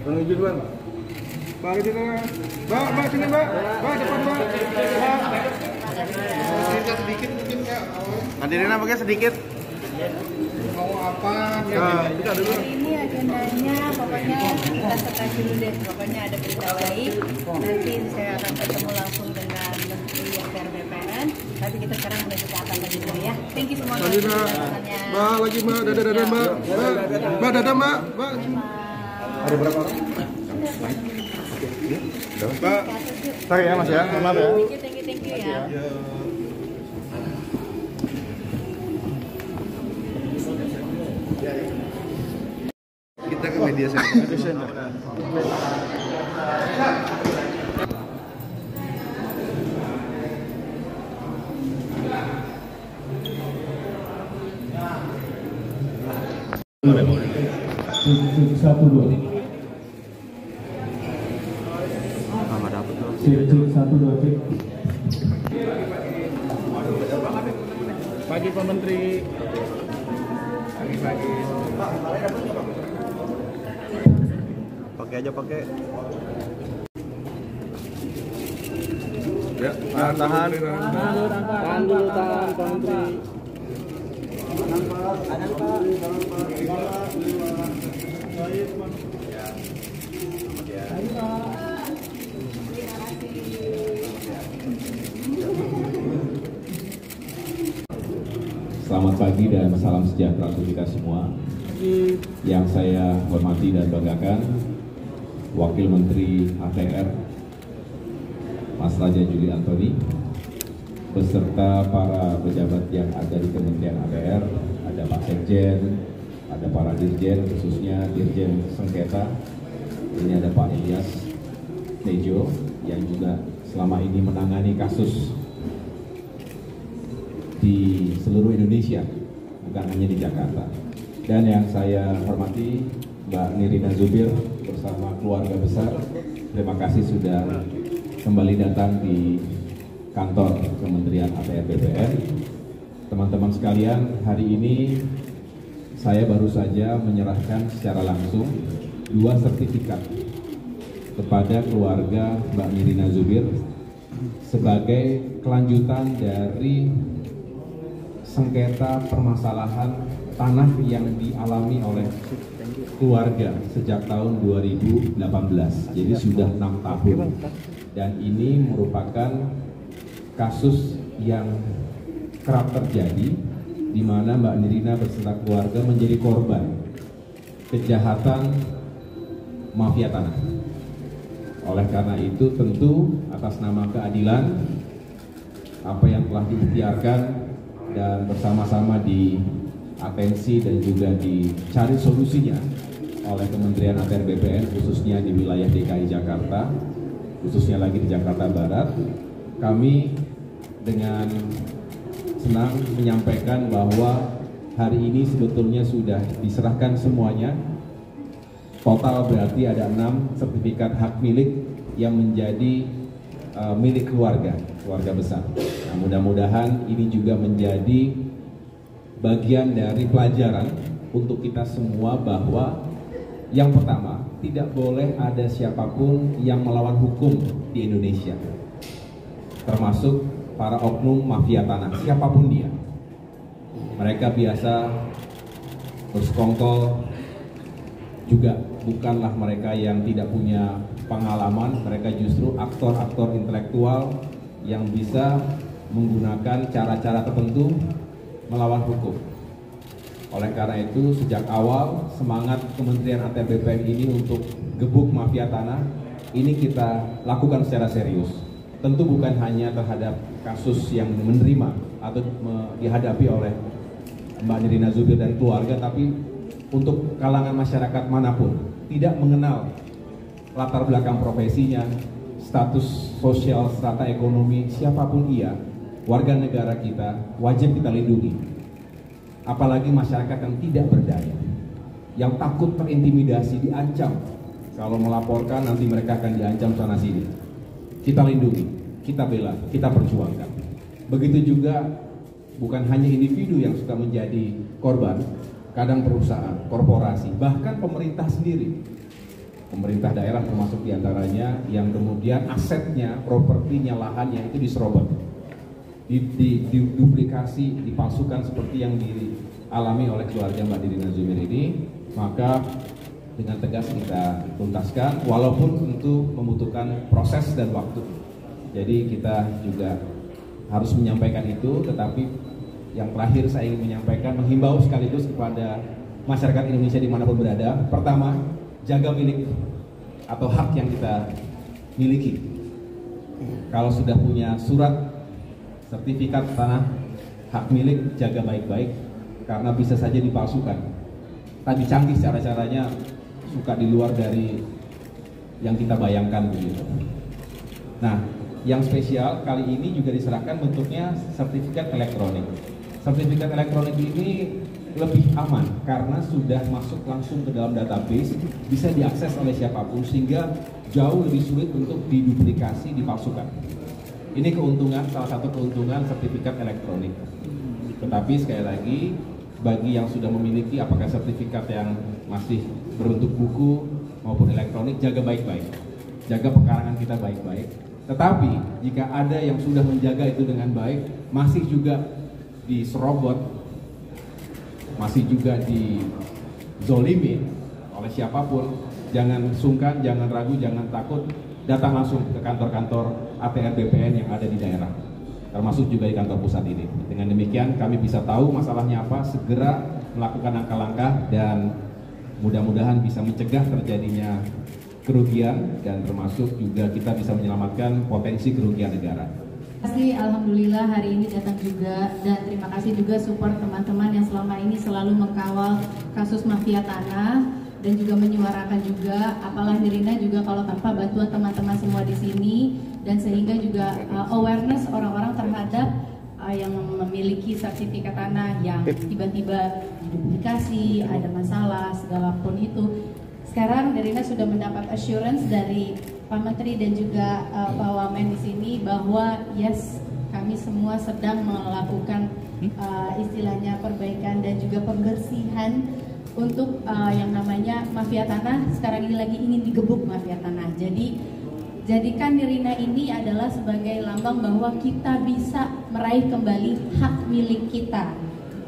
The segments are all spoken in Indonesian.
Bang Ijun bang. Bang Ijun bang. Mbak sini mbak. Mbak depan mbak. Sedikit mungkin kak. Hadirin pakai sedikit. Mau apa? Kita dulu. Ini agendanya pokoknya kita sekat dulu deh. Pokoknya ada berita baik. Nanti saya akan ketemu langsung dengan Menteri ATR BPN. Tapi kita sekarang menuju ke atas lagi dulu ya. Thank you semua. Lagi mbak. Mbak lagi mbak. Dadah mbak. Mbak dadah mbak. Mbak. Ada berapa orang? Mbak. Tarik ya mas ya. Maaf ya. Thank you ya. Kita ke media center. Satu dua. Cek 1 2 cek. Pagi Pak Menteri. Pagi. Pakai aja pakai. Ya, tahan. Tahan dulu Pak Menteri. Selamat pagi dan salam sejahtera untuk kita semua. Yang saya hormati dan banggakan, Wakil Menteri ATR Mas Raja Juli Antoni, beserta para pejabat yang ada di Kementerian ATR, ada Pak Sekjen, ada para Dirjen, khususnya Dirjen Sengketa. Ini ada Pak Ilyas Tejo yang juga selama ini menangani kasus di seluruh Indonesia, bukan hanya di Jakarta. Dan yang saya hormati Mbak Nirina Zubir bersama keluarga besar, terima kasih sudah kembali datang di kantor Kementerian ATR BPN. Teman-teman sekalian, hari ini saya baru saja menyerahkan secara langsung 2 sertifikat kepada keluarga Mbak Nirina Zubir sebagai kelanjutan dari sengketa permasalahan tanah yang dialami oleh keluarga sejak tahun 2018. Jadi sudah 6 tahun. Dan ini merupakan kasus yang kerap terjadi di mana Mbak Nirina beserta keluarga menjadi korban kejahatan mafia tanah. Oleh karena itu tentu atas nama keadilan apa yang telah diikhtiarkan dan bersama-sama diatensi dan juga dicari solusinya oleh Kementerian ATR BPN khususnya di wilayah DKI Jakarta, khususnya lagi di Jakarta Barat. Kami dengan senang menyampaikan bahwa hari ini sebetulnya sudah diserahkan semuanya. Total berarti ada 6 sertifikat hak milik yang menjadi milik keluarga besar. Nah, mudah-mudahan ini juga menjadi bagian dari pelajaran untuk kita semua bahwa yang pertama, tidak boleh ada siapapun yang melawan hukum di Indonesia, termasuk para oknum mafia tanah, siapapun dia. Mereka biasa bersekongkol, juga bukanlah mereka yang tidak punya pengalaman, mereka justru aktor-aktor intelektual yang bisa menggunakan cara-cara tertentu melawan hukum. Oleh karena itu, sejak awal semangat Kementerian ATR BPN ini untuk gebuk mafia tanah ini kita lakukan secara serius. Tentu bukan hanya terhadap kasus yang menerima atau dihadapi oleh Mbak Nirina Zubir dan keluarga, tapi untuk kalangan masyarakat manapun, tidak mengenal latar belakang profesinya, status sosial, strata ekonomi, siapapun ia, warga negara kita wajib kita lindungi. Apalagi masyarakat yang tidak berdaya, yang takut terintimidasi, diancam. Kalau melaporkan nanti mereka akan diancam sana sini. Kita lindungi, kita bela, kita perjuangkan. Begitu juga bukan hanya individu yang suka menjadi korban, kadang perusahaan, korporasi, bahkan pemerintah sendiri pemerintah daerah termasuk diantaranya yang kemudian asetnya, propertinya, lahannya itu diserobot, diduplikasi, dipalsukan seperti yang dialami oleh keluarga Mbak Nirina Zumir ini, maka dengan tegas kita tuntaskan walaupun tentu membutuhkan proses dan waktu. Jadi kita juga harus menyampaikan itu, tetapi yang terakhir saya ingin menyampaikan, menghimbau sekaligus kepada masyarakat Indonesia dimanapun berada. Pertama, jaga milik atau hak yang kita miliki. Kalau sudah punya surat sertifikat tanah hak milik, jaga baik-baik karena bisa saja dipalsukan. Tadi canggih cara-caranya, suka di luar dari yang kita bayangkan begitu. Nah, yang spesial kali ini juga diserahkan bentuknya sertifikat elektronik. Sertifikat elektronik ini lebih aman karena sudah masuk langsung ke dalam database, bisa diakses oleh siapapun sehingga jauh lebih sulit untuk diduplikasi, dipalsukan. Ini keuntungan, salah satu keuntungan sertifikat elektronik. Tetapi sekali lagi, bagi yang sudah memiliki apakah sertifikat yang masih berbentuk buku maupun elektronik, jaga baik-baik, jaga pekarangan kita baik-baik. Tetapi jika ada yang sudah menjaga itu dengan baik, masih juga diserobot, masih juga dizolimi oleh siapapun, jangan sungkan, jangan ragu, jangan takut, datang langsung ke kantor-kantor ATR BPN yang ada di daerah, termasuk juga di kantor pusat ini. Dengan demikian kami bisa tahu masalahnya apa, segera melakukan langkah-langkah dan mudah-mudahan bisa mencegah terjadinya kerugian dan termasuk juga kita bisa menyelamatkan potensi kerugian negara. Terima kasih, alhamdulillah hari ini datang juga, dan terima kasih juga support teman-teman yang selama ini selalu mengkawal kasus mafia tanah dan juga menyuarakan juga, apalah Nirina juga kalau tanpa bantuan teman-teman semua di sini, dan sehingga juga awareness orang-orang terhadap yang memiliki sertifikat tanah yang tiba-tiba diduplikasi, ada masalah, segala pun itu. Sekarang Nirina sudah mendapat assurance dari Pak Menteri dan juga Pak Wamen di sini bahwa yes, kami semua sedang melakukan istilahnya perbaikan dan juga pembersihan untuk yang namanya mafia tanah. Sekarang ini lagi ingin digebuk mafia tanah. Jadi jadikan Nirina ini adalah sebagai lambang bahwa kita bisa meraih kembali hak milik kita.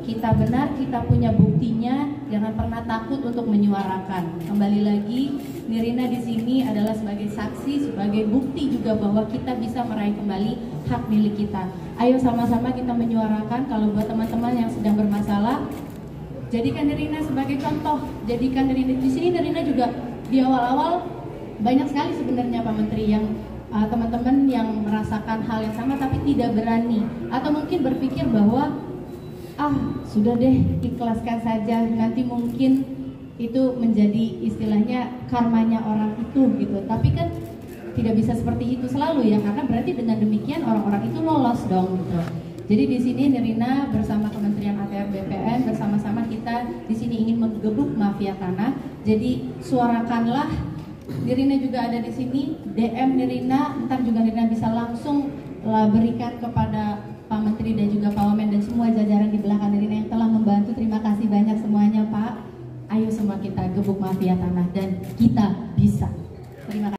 Kita benar, kita punya buktinya, jangan pernah takut untuk menyuarakan. Kembali lagi, Nirina di sini adalah sebagai saksi, sebagai bukti juga bahwa kita bisa meraih kembali hak milik kita. Ayo sama-sama kita menyuarakan. Kalau buat teman-teman yang sedang bermasalah, jadikan Nirina sebagai contoh. Jadikan Nirina di sini. Nirina juga di awal-awal banyak sekali sebenarnya Pak Menteri yang teman-teman yang merasakan hal yang sama tapi tidak berani atau mungkin berpikir bahwa sudah deh, ikhlaskan saja, nanti mungkin itu menjadi istilahnya karmanya orang itu gitu. Tapi kan tidak bisa seperti itu selalu ya, karena berarti dengan demikian orang-orang itu lolos dong gitu. Jadi di sini Nirina bersama Kementerian ATR BPN bersama-sama kita di sini ingin menggebuk mafia tanah. Jadi suarakanlah. Nirina juga ada di sini, DM Nirina, ntar juga Nirina bisa langsung berikan kepada Pak Menteri dan juga Pak Wamen dan semua jajaran di belakang Nirina yang telah membantu. Terima kasih banyak semuanya Pak. Ayo semua kita gebuk mafia tanah.